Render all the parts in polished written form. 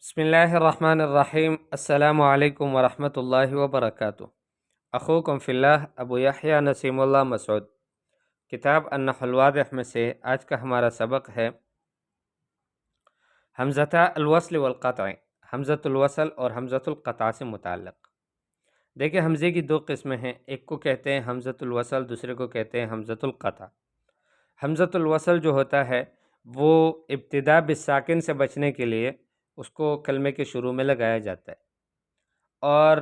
بسم اللہ الرحمن الرحیم۔ السلام علیکم ورحمۃ اللہ وبرکاتہ۔ اخوکم فی اللہ ابو یحییٰ نسیم اللہ مسعود۔ کتاب النحو الواضح میں سے آج کا ہمارا سبق ہے حمزۃ الوصل والقطع، حمزۃ الوصل اور حمزۃ القطع سے متعلق۔ دیکھیں، حمزے کی دو قسمیں ہیں، ایک کو کہتے ہیں حمزۃ الوصل، دوسرے کو کہتے ہیں حمزۃ القطع۔ حمزۃ الوصل جو ہوتا ہے وہ ابتدا بالساکن سے بچنے کے لیے اس کو کلمے کے شروع میں لگایا جاتا ہے، اور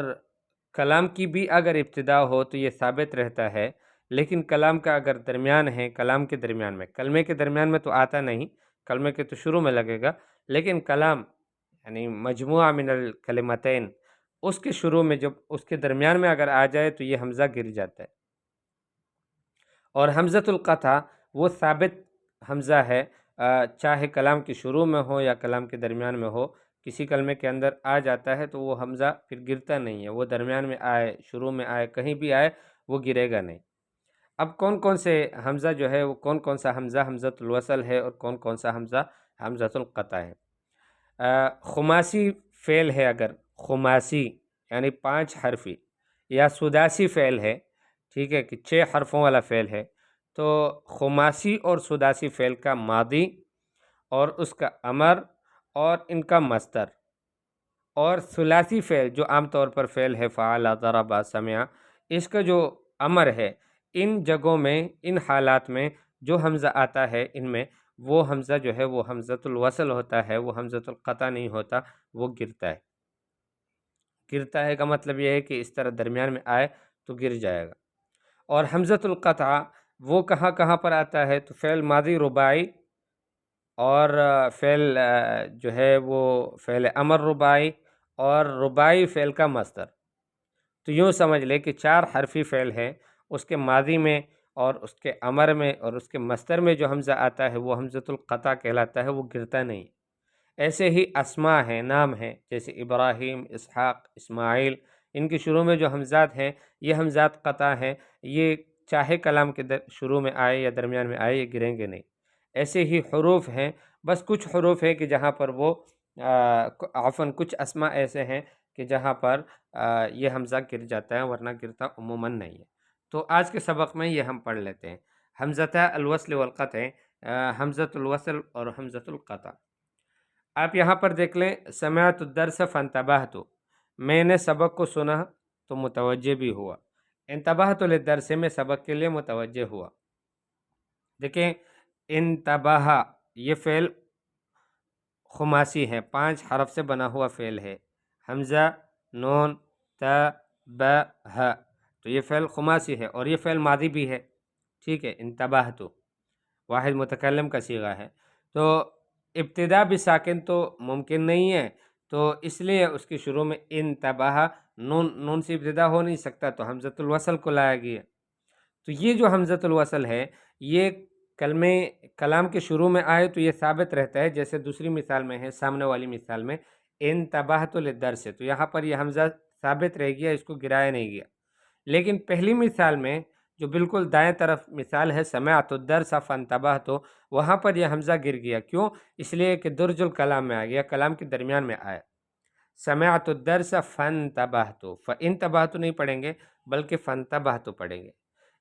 کلام کی بھی اگر ابتدا ہو تو یہ ثابت رہتا ہے، لیکن کلام کا اگر درمیان ہے، کلام کے درمیان میں، کلمے کے درمیان میں تو آتا نہیں، کلمے کے تو شروع میں لگے گا، لیکن کلام یعنی مجموعہ من الکلمتین، اس کے شروع میں جب اس کے درمیان میں اگر آ جائے تو یہ حمزہ گر جاتا ہے۔ اور حمزۃ القطع وہ ثابت حمزہ ہے، چاہے کلام کے شروع میں ہو یا کلام کے درمیان میں ہو، کسی کلمے کے اندر آ جاتا ہے تو وہ حمزہ پھر گرتا نہیں ہے، وہ درمیان میں آئے، شروع میں آئے، کہیں بھی آئے، وہ گرے گا نہیں۔ اب کون کون سے حمزہ جو ہے وہ کون کون سا حمزہ حمزۃ الوصل ہے اور کون کون سا حمزہ حمزۃ القطع ہے۔ خماسی فعل ہے، اگر خماسی یعنی 5 حرفی یا سداسی فعل ہے، ٹھیک ہے، کہ 6 حرفوں والا فعل ہے، تو خماسی اور سداسی فعل کا ماضی اور اس کا امر اور ان کا مصدر، اور ثلاثی فعل جو عام طور پر فعل ہے فعل، ضرب، سمع، اس کا جو امر ہے، ان جگہوں میں، ان حالات میں جو حمزہ آتا ہے ان میں، وہ حمزہ جو ہے وہ حمزۃ الوصل ہوتا ہے، وہ حمزۃ القطع نہیں ہوتا، وہ گرتا ہے۔ گرتا ہے کا مطلب یہ ہے کہ اس طرح درمیان میں آئے تو گر جائے گا۔ اور حمزۃ القطع وہ کہاں کہاں پر آتا ہے، تو فعل ماضی رباعی، اور فعل جو ہے وہ فعل امر رباعی، اور رباعی فعل کا مصدر۔ تو یوں سمجھ لے کہ 4 حرفی فعل ہے، اس کے ماضی میں اور اس کے امر میں اور اس کے مصدر میں جو حمزہ آتا ہے وہ حمزۃ القطع کہلاتا ہے، وہ گرتا نہیں۔ ایسے ہی اسماء ہیں، نام ہیں، جیسے ابراہیم، اسحاق، اسماعیل، ان کے شروع میں جو حمزات ہیں یہ حمزات قطع ہیں، یہ چاہے کلام کے شروع میں آئے یا درمیان میں آئے، یہ گریں گے نہیں۔ ایسے ہی حروف ہیں، بس کچھ حروف ہیں کہ جہاں پر وہ عفواً کچھ اسماء ایسے ہیں کہ جہاں پر یہ حمزہ گر جاتا ہے، ورنہ گرتا عموماً نہیں ہے۔ تو آج کے سبق میں یہ ہم پڑھ لیتے ہیں، حمزۃ الوصل والقطع، حمزۃ الوصل اور حمزۃ القطع۔ آپ یہاں پر دیکھ لیں، سمعت الدرس فانتبہت، میں نے سبق کو سنا تو متوجہ بھی ہوا، انتبہت للدرس میں سبق کے لیے متوجہ ہوا۔ دیکھیں، انتبہ یہ فعل خماسی ہے، 5 حرف سے بنا ہوا فعل ہے، حمزہ، نون، تا، با، ہا، تو یہ فعل خماسی ہے اور یہ فعل ماضی بھی ہے، ٹھیک ہے۔ انتبہت واحد متکلم کا صیغہ ہے، تو ابتدا بھی ساکن تو ممکن نہیں ہے، تو اس لیے اس کے شروع میں انتبہ، نون سے ابتدا ہو نہیں سکتا، تو حمزۃ الوصل کو لایا گیا۔ تو یہ جو حمزۃ الوصل ہے یہ کلام کے شروع میں آئے تو یہ ثابت رہتا ہے، جیسے دوسری مثال میں ہے، سامنے والی مثال میں انتبہت للدرس، تو یہاں پر یہ حمزہ ثابت رہ گیا، اس کو گرایا نہیں گیا۔ لیکن پہلی مثال میں جو بالکل دائیں طرف مثال ہے، سمعت الدرس فانتبہت، وہاں پر یہ حمزہ گر گیا، کیوں؟ اس لیے کہ درج الکلام میں آ گیا، کلام کے درمیان میں آیا۔ سمعت الدرس فانتبہت، فانتبہت نہیں پڑھیں گے بلکہ فانتبہت پڑھیں گے۔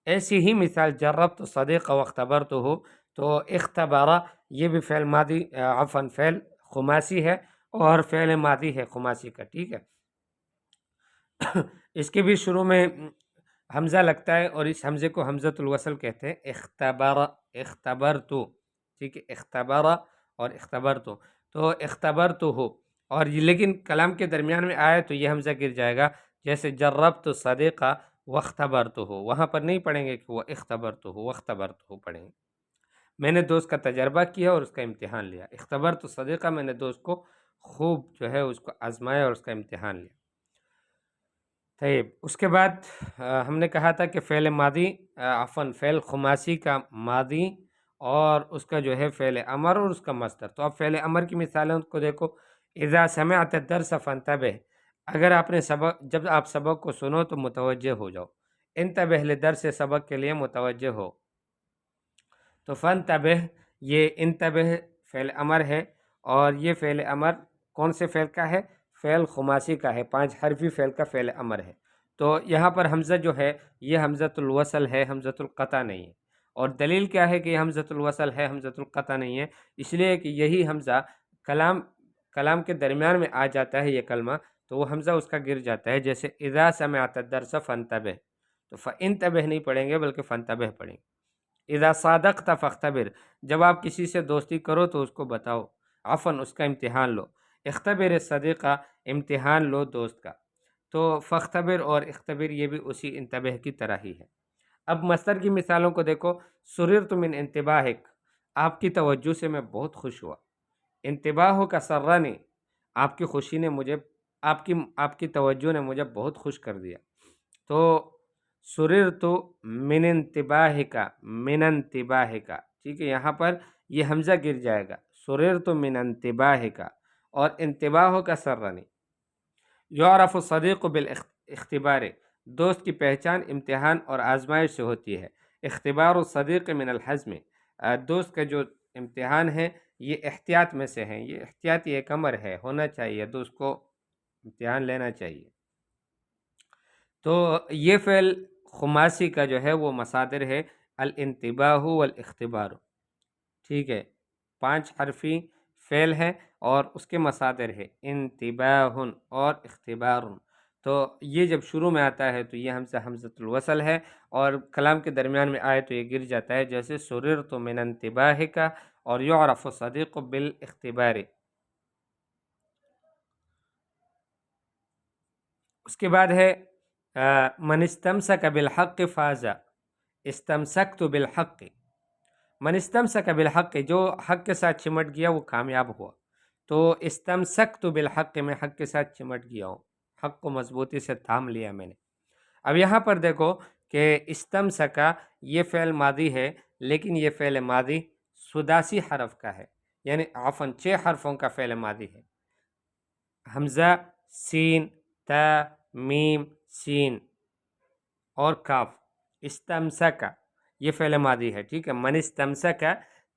ایسی ہی مثال جربت صدیق واختبرتہ ہو، تو اختبارہ یہ بھی فعل ماضی، عفواً فعل خماسی ہے اور فعل ماضی ہے خماسی کا، ٹھیک ہے۔ اس کے بھی شروع میں حمزہ لگتا ہے اور اس حمزے کو حمزۃ الوصل کہتے ہیں، اختبر، اختبرتو، ٹھیک ہے، اختبر اور اختبرتو، تو اختبرتو ہو، اور یہ لیکن کلام کے درمیان میں آئے تو یہ حمزہ گر جائے گا، جیسے جربت صدیقہ واختبرتہ ہو، وہاں پر نہیں پڑھیں گے کہ وہ اختبرتہ ہو، واختبرتہ پڑھیں گے۔ میں نے دوست کا تجربہ کیا اور اس کا امتحان لیا، اختبرت صدیقہ، میں نے دوست کو خوب جو ہے اس کو آزمایا اور اس کا امتحان لیا۔ طيب، اس کے بعد ہم نے کہا تھا کہ فعل ماضی، عفواً فعل خماسی کا ماضی اور اس کا جو ہے فعل امر اور اس کا مصدر۔ تو اب فعل امر کی مثالوں کو دیکھو، اذا سمعت الدرس فانتبہ، اگر آپ نے جب آپ سبق کو سنو تو متوجہ ہو جاؤ، انتبہ للدرس، سبق کے لیے متوجہ ہو، تو فانتبہ، یہ انتبہ فعل امر ہے، اور یہ فعل امر کون سے فعل کا ہے؟ فعل خماسی کا ہے، 5 حرفی فعل کا فعل امر ہے۔ تو یہاں پر حمزہ جو ہے یہ حمزۃ الوصل ہے، حمزۃ القطع نہیں ہے۔ اور دلیل کیا ہے کہ یہ حمزۃ الوصل ہے، حمزۃ القطع نہیں ہے؟ اس لیے کہ یہی حمزہ کلام کے درمیان میں آ جاتا ہے یہ کلمہ، تو وہ حمزہ اس کا گر جاتا ہے۔ جیسے اذا سمعت الدرس فانتبہ، تو فانتبہ نہیں پڑھیں گے بلکہ فانتبہ پڑھیں گے۔ اذا صادقت فاختبر، جب آپ کسی سے دوستی کرو تو اس کو بتاؤ، عفن اس کا امتحان لو۔ اختبر الصدیقہ، امتحان لو دوست کا۔ تو فاختبر اور اختبر یہ بھی اسی انتبہ کی طرح ہی ہے۔ اب مصدر کی مثالوں کو دیکھو۔ سررت من انتباہک، آپ کی توجہ سے میں بہت خوش ہوا۔ انتباہ کا سرانی، آپ کی خوشی نے مجھے، آپ کی توجہ نے مجھے بہت خوش کر دیا۔ تو سررت من انتباہک، من انتباہک، ٹھیک ہے، یہاں پر یہ حمزہ گر جائے گا، سررت من انتباہک، اور انتباہ کا سرانی۔ یعرف الصدیق بالاختبار، دوست کی پہچان امتحان اور آزمائش سے ہوتی ہے۔ اختبار الصدیق من الحزم، دوست کا جو امتحان ہے یہ احتیاط میں سے ہے، یہ احتیاطی ایک امر ہے، ہونا چاہیے، دوست کو امتحان لینا چاہیے۔ تو یہ فعل خماسی کا جو ہے وہ مصادر ہے الانتباہ والاختبار، ٹھیک ہے، 5 حرفی فعل ہے اور اس کے مصادر ہے انتباہ اور اختبار۔ تو یہ جب شروع میں آتا ہے تو یہ حمزۃ الوصل ہے، اور کلام کے درمیان میں آئے تو یہ گر جاتا ہے، جیسے سررت من انتباہک اور یعرف الصدیق بالاختبار۔ اس کے بعد ہے من استمسک بالحق فاز، استمسکت بالحق، من استمسک بالحق، جو حق کے ساتھ چمٹ گیا وہ کامیاب ہوا۔ تو استمسکت بالحق، میں حق کے ساتھ چمٹ گیا ہوں، حق کو مضبوطی سے تھام لیا میں نے۔ اب یہاں پر دیکھو کہ استمسکا یہ فعل ماضی ہے، لیکن یہ فعل ماضی سداسی حرف کا ہے، یعنی عفن 6 حرفوں کا فعل ماضی ہے۔ حمزہ، سین، تا، میم، سین اور کاف، استمسکا یہ فعل ماضی ہے، ٹھیک ہے۔ من استمسکا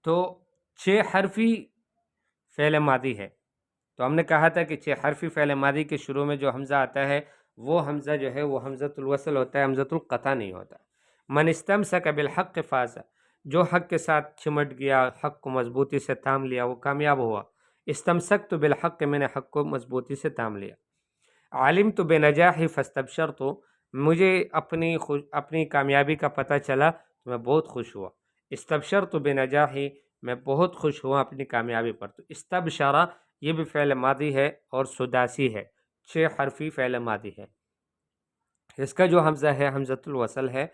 تو 6 حرفی فعل ماضی ہے۔ تو ہم نے کہا تھا کہ 6 حرفی فعل ماضی کے شروع میں جو حمزہ آتا ہے وہ حمزہ جو ہے وہ حمزۃ الوصل ہوتا ہے، حمزۃ القطع نہیں ہوتا۔ من استمسک بالحق فاز، جو حق کے ساتھ چمٹ گیا، حق کو مضبوطی سے تھام لیا، وہ کامیاب ہوا۔ استمسکت بالحق، میں نے حق کو مضبوطی سے تھام لیا۔ علمت بنجاحی فاستبشرت، مجھے اپنی کامیابی کا پتہ چلا تو میں بہت خوش ہوا۔ استبشرت بنجاحی، میں بہت خوش ہوا اپنی کامیابی پر۔ تو استبشرہ یہ بھی فعل ماضی ہے اور سداسی ہے، 6 حرفی فعل ماضی ہے۔ اس کا جو حمزہ ہے حمزۃ الوصل ہے،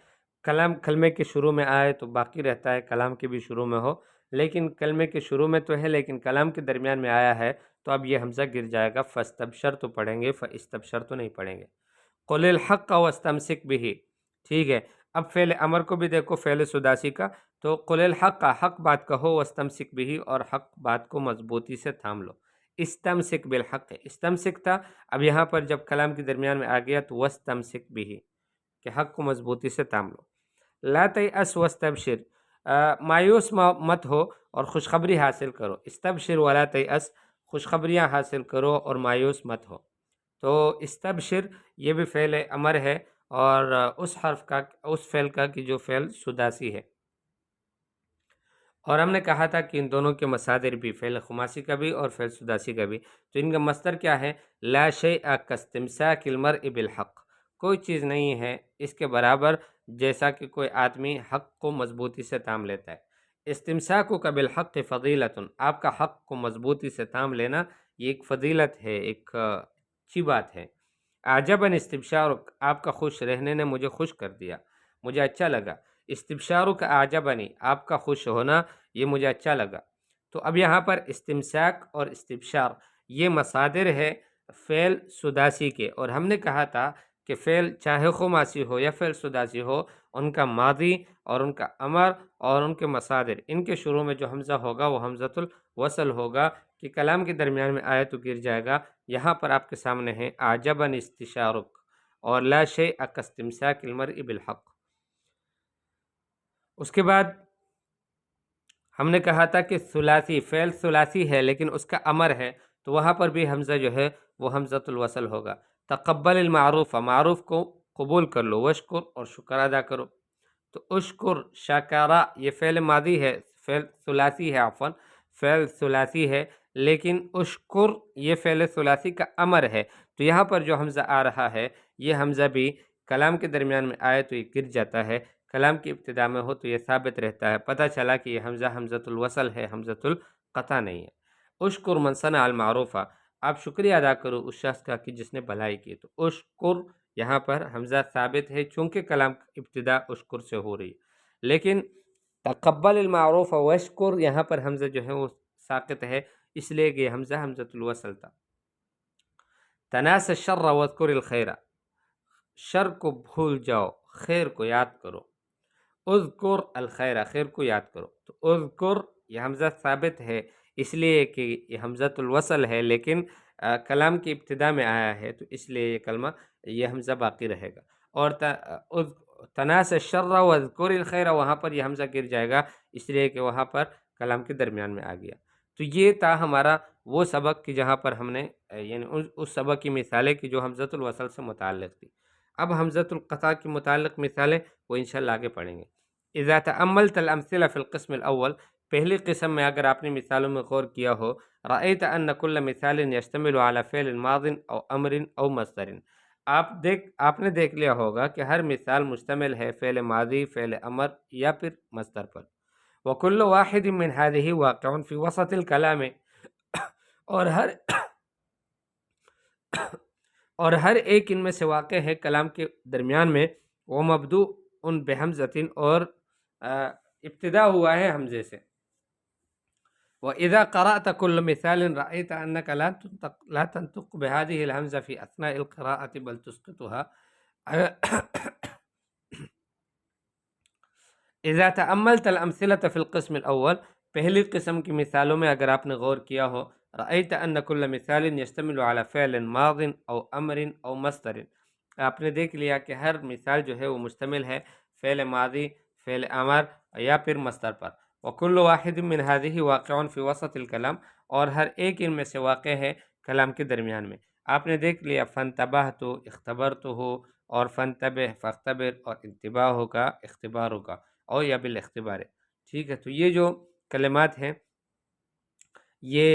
کلمے کے شروع میں آئے تو باقی رہتا ہے، کلام کے بھی شروع میں ہو، لیکن کلمے کے شروع میں تو ہے لیکن کلام کے درمیان میں آیا ہے تو اب یہ حمزہ گر جائے گا، فاستبشرت تو پڑھیں گے، فاستبشرت تو نہیں پڑھیں گے۔ قل الحق واستمسک بہ، ٹھیک ہے۔ اب فعل امر کو بھی دیکھو، فعل سداسی کا، تو قل الحق، حق بات کہو، واستمسک بہ، اور حق بات کو مضبوطی سے تھام لو۔ استمسک بالحق، استمسک تھا، اب یہاں پر جب کلام کے درمیان میں آ گیا تو واستمسک بہ، کہ حق کو مضبوطی سے تھام لو۔ لا تیأس واستبشر، مایوس مت ہو اور خوشخبری حاصل کرو۔ استبشر ولا تیأس، خوشخبریاں حاصل کرو اور مایوس مت ہو۔ تو استبشر یہ بھی فعل امر ہے، اور اس فعل کا کہ جو فعل سداسی ہے۔ اور ہم نے کہا تھا کہ ان دونوں کے مصادر بھی، فعل خماسی کا بھی اور فعل سداسی کا بھی، تو ان کا مصدر کیا ہے؟ لا شیء کاستمساک المرء بالحق، کوئی چیز نہیں ہے اس کے برابر جیسا کہ کوئی آدمی حق کو مضبوطی سے تھام لیتا ہے۔ استمساک کا بالحق فضیلت، آپ کا حق کو مضبوطی سے تھام لینا یہ ایک فضیلت ہے، ایک اچھی بات ہے۔ اعجبنی استبشارک، آپ کا خوش رہنے نے مجھے خوش کر دیا، مجھے اچھا لگا۔ استبشارک اعجبنی، آپ کا خوش ہونا یہ مجھے اچھا لگا۔ تو اب یہاں پر استمساک اور استبشار یہ مصادر ہے فعل سداسی کے، اور ہم نے کہا تھا کہ فعل چاہے خماسی ہو یا فعل سداسی ہو، ان کا ماضی اور ان کا امر اور ان کے مصادر، ان کے شروع میں جو حمزہ ہوگا وہ حمزۃ الوصل ہوگا، کہ کلام کے درمیان میں آئے تو گر جائے گا۔ یہاں پر آپ کے سامنے ہے اعجبنی استشارک اور لا شیء کاستمساک المرء بالحق۔ اس کے بعد ہم نے کہا تھا کہ ثلاثی، فعل ثلاثی ہے لیکن اس کا امر ہے، تو وہاں پر بھی حمزہ جو ہے وہ حمزۃ الوصل ہوگا۔ تقبل المعروف، معروف کو قبول کر لو، وشکر اور شکر ادا کرو۔ تو اشکر شکرا یہ فعل ماضی ہے، فعل ثلاثی ہے، عفواً فعل ثلاثی ہے، لیکن اشکر یہ فعل ثلاثی کا امر ہے۔ تو یہاں پر جو حمزہ آ رہا ہے یہ حمزہ بھی کلام کے درمیان میں آئے تو یہ گر جاتا ہے، کلام کی ابتدا میں ہو تو یہ ثابت رہتا ہے۔ پتہ چلا کہ یہ حمزہ حمزۃ الوصل ہے، حمزۃ القطع نہیں ہے۔ اشکر من صنع المعروف، آپ شکریہ ادا کرو اس شخص کا کہ جس نے بھلائی کی۔ تو اشکر یہاں پر حمزہ ثابت ہے چونکہ کلام کی ابتدا اشکر سے ہو رہی ہے، لیکن تقبل المعروف واشکر یہاں پر حمزہ جو ہے وہ ساقط ہے، اس لیے کہ یہ حمزہ حمزۃ الوصل تھا۔ تناس الشر واذکر الخیر، شر کو بھول جاؤ، خیر کو یاد کرو۔ اذکر الخیر، خیر کو یاد کرو۔ تو اذکر یہ حمزہ ثابت ہے اس لیے کہ یہ حمزۃ الوصل ہے، لیکن کلام کی ابتدا میں آیا ہے تو اس لیے یہ کلمہ یہ حمزہ باقی رہے گا۔ اور تناس الشر واذکر الخیر وہاں پر یہ حمزہ گر جائے گا اس لیے کہ وہاں پر کلام کے درمیان میں آ گیا۔ تو یہ تھا ہمارا وہ سبق کہ جہاں پر ہم نے یعنی اس سبق کی مثالیں کہ جو حمزۃ الوصل سے متعلق تھی۔ اب حمزۃ القطع کے متعلق مثالیں وہ انشاءاللہ آگے پڑھیں گے۔ اذا تأملت الامثلہ فی القسم الاول، پہلی قسم میں اگر آپ نے مثالوں میں غور کیا ہو، رأیت ان کل مثال یشتمل علی فعل ماض او امر او مصدر، آپ نے دیکھ لیا ہوگا کہ ہر مثال مشتمل ہے فعل ماضی، فعل امر یا پھر مصدر پر۔ وکل واحد من هذه واقع فی وسط الکلام، اور ہر ایک ان میں سے واقع ہے کلام کے درمیان میں، وہ مبدوء ان بحمزۃ، اور ابتدا ہوا ہے حمزے سے۔ وَإِذَا قَرَأْتَ كُلَّ مِثَالٍ رَأَيْتَ أَنَّكَ لَا تَنطق بهذه الْهَمْزَةِ فِي أثناء القراءة بل تسقطها۔ اذا تأملت الامثلة في القسم الاول، پہلی قسم کی مثالوں میں اگر آپ نے غور کیا ہو، رأيت أن كل مثال يشتمل على فعل ماض او امر او مصدر، آپ نے دیکھ لیا کہ ہر مثال جو ہے وہ مشتمل ہے فعل ماضی، فعل امر یا پھر مصدر پر۔ وکل واحد من هذه واقع فی وسط الکلام، اور ہر ایک ان میں سے واقع ہے کلام کے درمیان میں۔ آپ نے دیکھ لیا فانتبہت، اختبرت ہو، اور فانتبہ فاختبر، اور انتباہ کا اختبار کا او یا بالاختبار، ٹھیک ہے۔ تو یہ جو کلمات ہیں یہ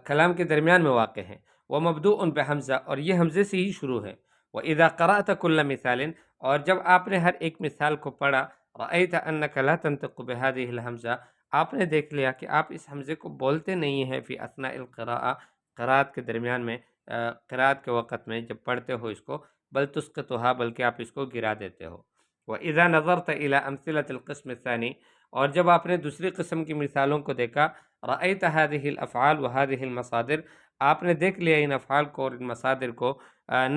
کلام کے درمیان میں واقع ہیں۔ وہ مبدوء بحمزہ، اور یہ حمزے سے ہی شروع ہے۔ وَإِذَا قَرَأْتَ كُلَّ مِثَالٍ، اور جب آپ نے ہر ایک مثال کو پڑھا، رَأَيْتَ أَنَّكَ لَا تَنطِقُ بِهَذِهِ الْحَمْزَةِ، آپ نے دیکھ لیا کہ آپ اس حمزے کو بولتے نہیں ہیں فی اثناء القراءة، قرات کے درمیان میں، قرات کے وقت میں جب پڑھتے ہو اس کو، بل تسقطها، بلکہ آپ اس کو گرا دیتے ہو۔ وَإِذَا نَظَرْتَ إِلَى أَمْثِلَةِ الْقِسْمِ الثَّانِي، اور جب آپ نے دوسری قسم کی مثالوں کو دیکھا، رأيت هذه الأفعال وهذه المصادر، آپ نے دیکھ لیا ان افعال کو اور ان مصادر کو،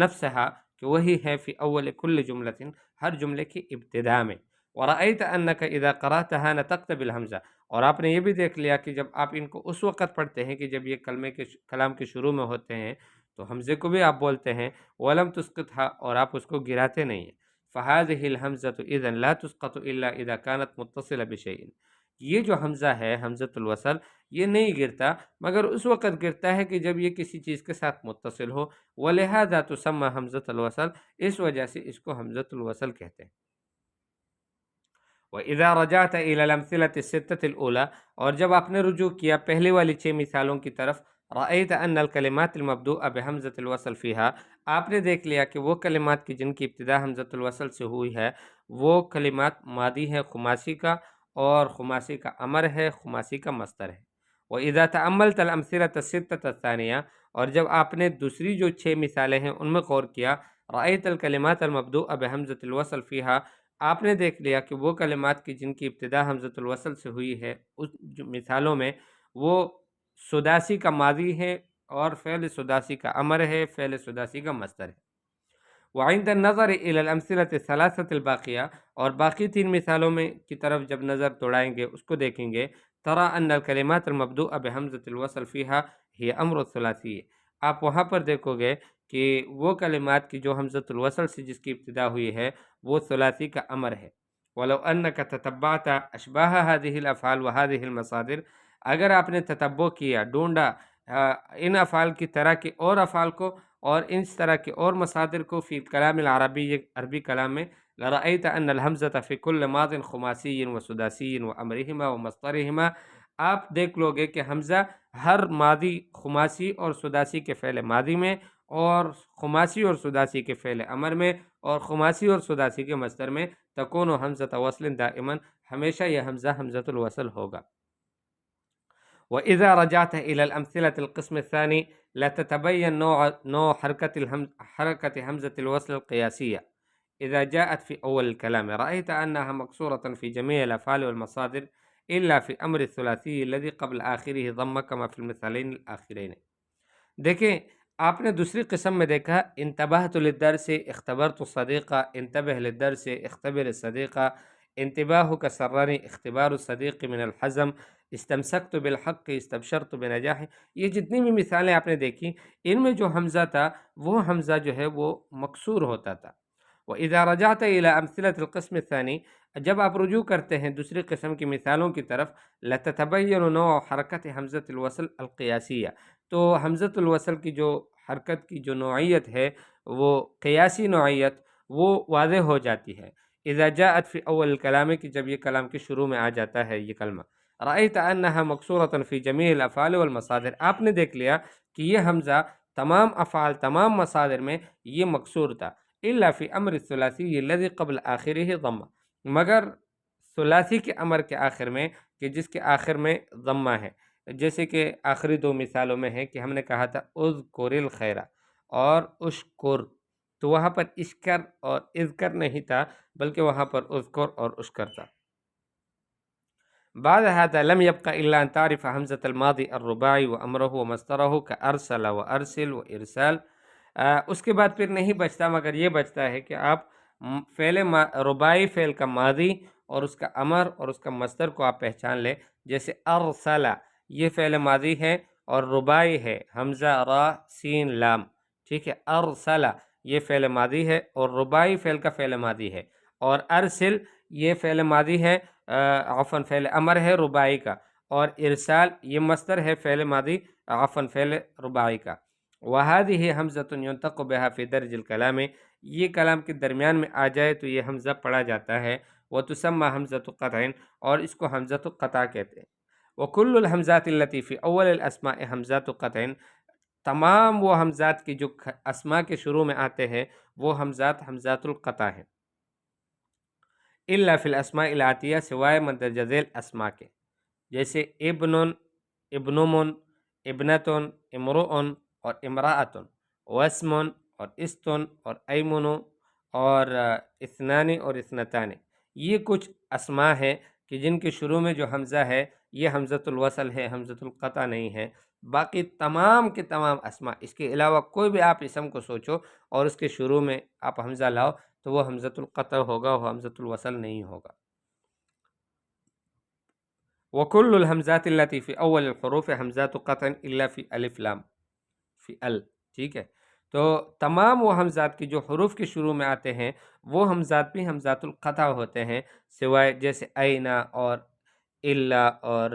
نفسها کہ وہی ہے فی اول کل جملۃ، ہر جملے کی ابتدا میں۔ ورأيت أنك إذا قرأتها نطقت بالحمزہ، اور آپ نے یہ بھی دیکھ لیا کہ جب آپ ان کو اس وقت پڑھتے ہیں کہ جب یہ کلام کے شروع میں ہوتے ہیں تو حمزے کو بھی آپ بولتے ہیں، ولم تسقطها، اور آپ اس کو گراتے نہیں ہیں۔ فهذه الحمزة إذا لا تسقط إلا إذا كانت متصلة بشيء، یہ جو حمزہ ہے حمزۃ الوصل، یہ نہیں گرتا مگر اس وقت گرتا ہے کہ جب یہ کسی چیز کے ساتھ متصل ہو، ولہذا تسمى حمزۃ الوصل، اس وجہ سے اس کو حمزۃ الوصل کہتے ہیں۔ وَإِذَا رَجَعْتَ إِلَى الْأَمْثِلَةِ السِّتَّةِ الْأُولَى، اور جب آپ نے رجوع کیا پہلی والی 6 مثالوں کی طرف، رأيت أن الكلمات المبدوءة بحمزة الوصل فيها، آپ نے دیکھ لیا کہ وہ کلمات کی جن کی ابتدا حمزۃ الوصل سے ہوئی ہے وہ کلمات ماضی ہے خماسی کا، اور خماسی کا امر ہے، خماسی کا مصدر ہے۔ وَإِذَا تَأَمَّلْتَ الْأَمْثِلَةَ السِّتَّةَ الثَّانِيَةَ، اور جب آپ نے دوسری جو 6 مثالیں ہیں ان میں غور کیا، رأيت الكلمات المبدوءة بحمزة الوصل فيها، آپ نے دیکھ لیا کہ وہ کلمات کی جن کی ابتدا حمزۃ الوصل سے ہوئی ہے اس مثالوں میں وہ سداسی کا ماضی ہے، اور فعل سداسی کا امر ہے، فعل سداسی کا مصدر ہے۔ وعند النظر الى الامثلة الثلاثة الباقیہ، اور باقی 3 مثالوں میں کی طرف جب نظر دوڑائیں گے اس کو دیکھیں گے، ترى ان الكلمات المبدوءة بحمزة الوصل فيها هي امر الثلاثی، آپ وہاں پر دیکھو گے کہ وہ کلمات کی جو حمزۃ الوصل سے جس کی ابتدا ہوئی ہے وہ ثلاثی کا امر ہے۔ ولو انك تتبعت اشباہ هذه الافعال وهذه المصادر، اگر آپ نے تتبع کیا، ڈھونڈا ان افعال کی طرح کے اور افعال کو اور اس طرح کے اور مصادر کو فی کلام العربی، یہ عربی کلام میں، لرأیت ان الحمزۃ فی کل ماض خماسی و سداسی و امرہما و مصدرہما، آپ دیکھ لو گے کہ حمزہ ہر ماضی خماسی اور سداسی کے فعل ماضی میں، اور خماسی اور سداسی کے فعل امر میں، اور خماسی اور سداسی کے مصدر میں تکون حمزۃ وصل دائما، ہمیشہ یہ حمزہ حمزۃ الوصل ہوگا۔ وإذا رجعت إلى الأمثلة القسم الثاني لتتبين نوع حركة همزة الوصل القياسية إذا جاءت في أول الكلام، رأيت أنها مكسورة في جميع الأفعال والمصادر إلا في أمر الثلاثي الذي قبل آخره ضم كما في المثالين الآخرين۔ دیکھیں آپ نے دوسری قسم میں دیکھا، انتبہت للدرس اختبرت الصدیقہ، انتبہ للدرس اختبر الصدیقہ، انتباہ کا سرانی اختبار الصدیق من الحزم، استمسکت بالحق استبشرت بنجاح، یہ جتنی بھی مثالیں آپ نے دیکھی ان میں جو حمزہ تھا وہ حمزہ جو ہے وہ مکسور ہوتا تھا۔ وَإِذَا رَجَعْتَ إِلَىٰ أَمْثِلَةِ الْقِسْمِ الثَّانِي، جب آپ رجوع کرتے ہیں دوسری قسم کی مثالوں کی طرف، لَتَتَبَيَّنُ نوع حرکت حمزۃ الوصل القیاسیہ، تو حمزۃ الوصل کی جو حرکت کی جو نوعیت ہے وہ قیاسی نوعیت، وہ واضح ہو جاتی ہے۔ اذا جاءت فی اول الکلام، کہ جب یہ کلام کے شروع میں آ جاتا ہے یہ کلمہ، رأیت انہا مکسورۃ فی جمیع الافعال والمصادر، آپ نے دیکھ لیا کہ یہ حمزہ تمام افعال تمام مصادر میں یہ مکسور تھا، الا فی امر الثلاثی الذی قبل آخرہ ضمہ، مگر ثلاثی کے امر کے آخر میں، کہ جس کے آخر میں ضمہ ہے، جیسے کہ آخری دو مثالوں میں ہے کہ ہم نے کہا تھا اذکر الخیر اور اشکر، تو وہاں پر اشکر اور اذکر نہیں تھا بلکہ وہاں پر اذکر اور اشکر تھا۔ بعد هذا لم يبق الا ان تعرف حمزة الماضی الرباعی وامرہ ومصدرہ کارسل وارسل وارسال، اس کے بعد پھر نہیں بچتا مگر یہ بچتا ہے کہ آپ فعل رباعی فعل کا ماضی اور اس کا امر اور اس کا مصدر کو آپ پہچان لیں، جیسے ارسل یہ فعل ماضی ہے اور رباعی ہے حمزہ را سین لام، ٹھیک ہے، ارسل یہ فعل ماضی ہے اور رباعی فعل کا فعل ماضی ہے، اور ارسل یہ فعل ماضی ہے، عفواً فعل امر ہے رباعی کا، اور ارسال یہ مصدر ہے فعل ماضی عفواً فعل رباعی کا۔ وَهَذِهِ حَمْزَةٌ يُنْطَقُ بِهَا فِي دَرْجِ الْكَلَامِ، یہ کلام کے درمیان میں آ جائے تو یہ حمزہ پڑھا جاتا ہے، وَتُسَمَّى حَمْزَةُ قَطْعٍ، اور اس کو حمزۃ القطع کہتے ہیں۔ وَكُلُّ الْحَمْزَاتِ الَّتِي فِي أَوَّلِ الْأَسْمَاءِ حَمْزَةُ قَطْعٍ، تمام وہ حمزات کی جو اسماء کے شروع میں آتے ہیں وہ حمزات حمزات القطع ہیں، الا فی الاسماء العاتیہ، سوائے مندرجہ ذیل اسماء کے، جیسے ابن، ابنم، ابنتن، امرؤ اور امراۃن، واسم اور استن اور ایمن اور اثنان اور اثنتان، یہ کچھ اسماء ہیں کہ جن کے شروع میں جو حمزہ ہے یہ حمزۃ الوصل ہے، حمزۃ القطع نہیں ہے۔ باقی تمام کے تمام اسماء، اس کے علاوہ کوئی بھی آپ اسم کو سوچو اور اس کے شروع میں آپ حمزہ لاؤ تو وہ حمزۃ القطع ہوگا، وہ حمزۃ الوصل نہیں ہوگا۔ وَكُلُّ الْحَمْزَاتِ الَّتِي فِي أَوَّلِ الْحُرُوفِ حَمْزَاتُ قَطْعٍ إِلَّا فِي أَلِف لام فی ال، ٹھیک ہے، تو تمام وہ حمزات کی جو حروف کے شروع میں آتے ہیں وہ حمزات بھی حمزات القطع ہوتے ہیں، سوائے جیسے اینا اور الا اور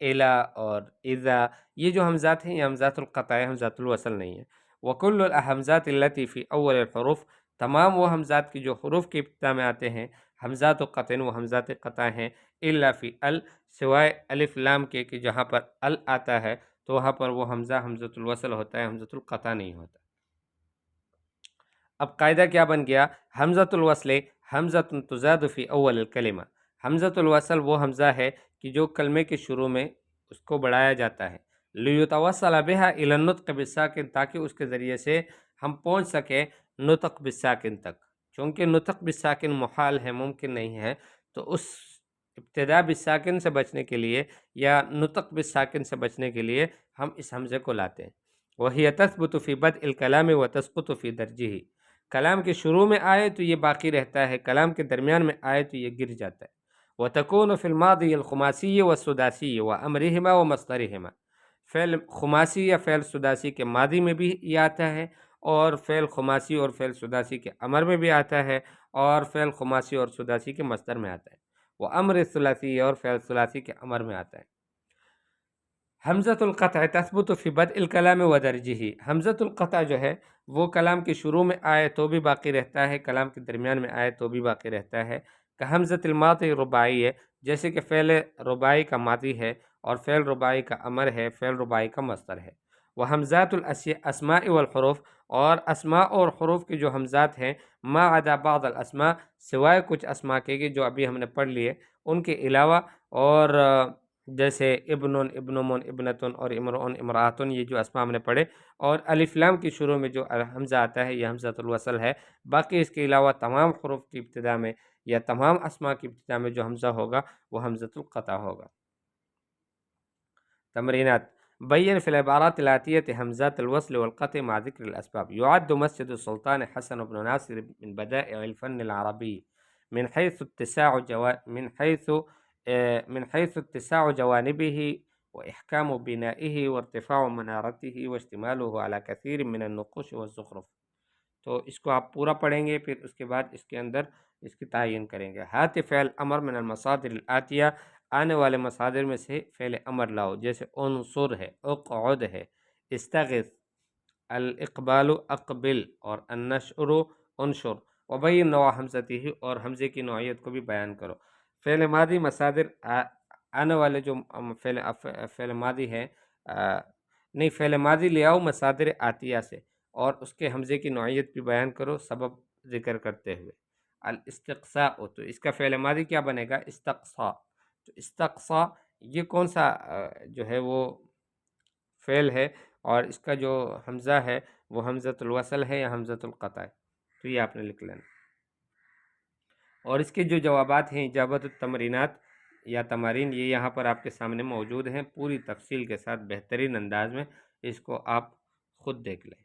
الا اور اذا، یہ جو حمزات ہیں یہ حمزات القطع ہیں، حمزات الوصل نہیں ہیں۔ وَكُلُّ الْحَمْزَاتِ الَّتِي فِي أَوَّلِ الْحُرُوفِ، تمام وہ حمزات کی جو حروف کی ابتدا میں آتے ہیں حمزات قطع، وہ حمزات قطع ہیں، الا فی ال، سوائے الف لام کے، کہ جہاں پر ال آتا ہے تو وہاں پر وہ حمزہ حمزۃ الوصل ہوتا ہے، حمزۃ القطع نہیں ہوتا۔ اب قاعدہ کیا بن گیا؟ حمزۃ الوصل حمزۃ تزاد فی اول الکلمہ، حمزۃ الوصل وہ حمزہ ہے کہ جو کلمے کے شروع میں اس کو بڑھایا جاتا ہے، لیتوصل بها الی النطق بالساکن، تاکہ اس کے ذریعے سے ہم پہنچ سکیں نطق بالساکن تک، چونکہ نطق بالساکن محال ہے، ممکن نہیں ہے، تو اس ابتدا بالساکن سے بچنے کے لیے یا نطق بالساکن سے بچنے کے لیے ہم اس حمزے کو لاتے ہیں۔ وَهِيَ تَثْبُتُ فِي بَدْءِ الْكَلَامِ وَتَسْقُطُ فِي دَرْجِهِ، کلام کے شروع میں آئے تو یہ باقی رہتا ہے، کلام کے درمیان میں آئے تو یہ گر جاتا ہے۔ وَتَكُونُ فِي الْمَاضِيِ الْخُمَاسِيِّ وَالسُّدَاسِيِّ وَأَمْرِهِمَا وَمَصْدَرِهِمَا، فعل خماسی یا فعل سداسی کے ماضی میں بھی یہ آتا ہے، اور فعل خماسی اور فعل سداسی کے امر میں بھی آتا ہے، اور فعل خماسی اور سداسی کے مصدر میں آتا ہے، وہ امر ثلاثی اور فعل ثلاثی کے امر میں آتا ہے۔ حمزۃ القطع تثبت فی بدء الکلام و درجہ، حمزۃ القطع جو ہے وہ کلام کے شروع میں آئے تو بھی باقی رہتا ہے، کلام کے درمیان میں آئے تو بھی باقی رہتا ہے۔ کہ حمزۃ الماضی رباعی ہے، جیسے کہ فعل رباعی کا ماضی ہے اور فعل رباعی کا امر ہے، فعل رباعی کا مصدر ہے۔ وہ حمزات الاسماء والحروف، اور اسماء اور حروف کی جو حمزات ہیں، ما عدا بعض الاسماء، سوائے کچھ اسماء کے جو ابھی ہم نے پڑھ لیے ان کے علاوہ، اور جیسے ابن، ابنمن، ابنتن اور امرؤن، امراتن، یہ جو اسماء ہم نے پڑھے، اور الف لام کی شروع میں جو حمزہ آتا ہے یہ حمزۃ الوصل ہے۔ باقی اس کے علاوہ تمام حروف کی ابتدا میں یا تمام اسماء کی ابتدا میں جو حمزہ ہوگا وہ حمزۃ القطع ہوگا۔ تمرینات: بین فی العبارات الآتیة حمزات الوصل والقطع مع ذکر الاسباب۔ يعد مسجد السلطان حسن بن ناصر من بدائع الفن العربي من حيث اتساع جوانبه وإحكام بنائه وارتفاع منارته واشتماله على كثير من النقوش والزخرف۔ تو اس کو آپ پورا پڑھیں گے، پھر اس کے بعد اس کے اندر اس کی تعین کریں گے۔ ہات فعل امر من المصادر الآتیہ، آنے والے مصادر میں سے فعل امر لاؤ، جیسے انصر ہے، اقعد ہے، استغث، الاقبال اقبل، اور النشر انشر، وبین نوع حمزتہ، اور حمزے کی نوعیت کو بھی بیان کرو۔ فعل ماضی مصادر، آنے والے جو فعل ماضی ہے، نہیں، فعل ماضی لے آؤ مصادر آتیہ سے، اور اس کے حمزے کی نوعیت بھی بیان کرو سبب ذکر کرتے ہوئے۔ الاستقصاء، تو اس کا فعل ماضی کیا بنے گا؟ استقصا۔ تو استقصا یہ کون سا جو ہے وہ فعل ہے، اور اس کا جو حمزہ ہے وہ حمزۃ الوصل ہے یا حمزۃ القطع ہے؟ تو یہ آپ نے لکھ لینا۔ اور اس کے جو جوابات ہیں، اجابت التمرینات یا تمارین، یہ یہاں پر آپ کے سامنے موجود ہیں پوری تفصیل کے ساتھ، بہترین انداز میں۔ اس کو آپ خود دیکھ لیں۔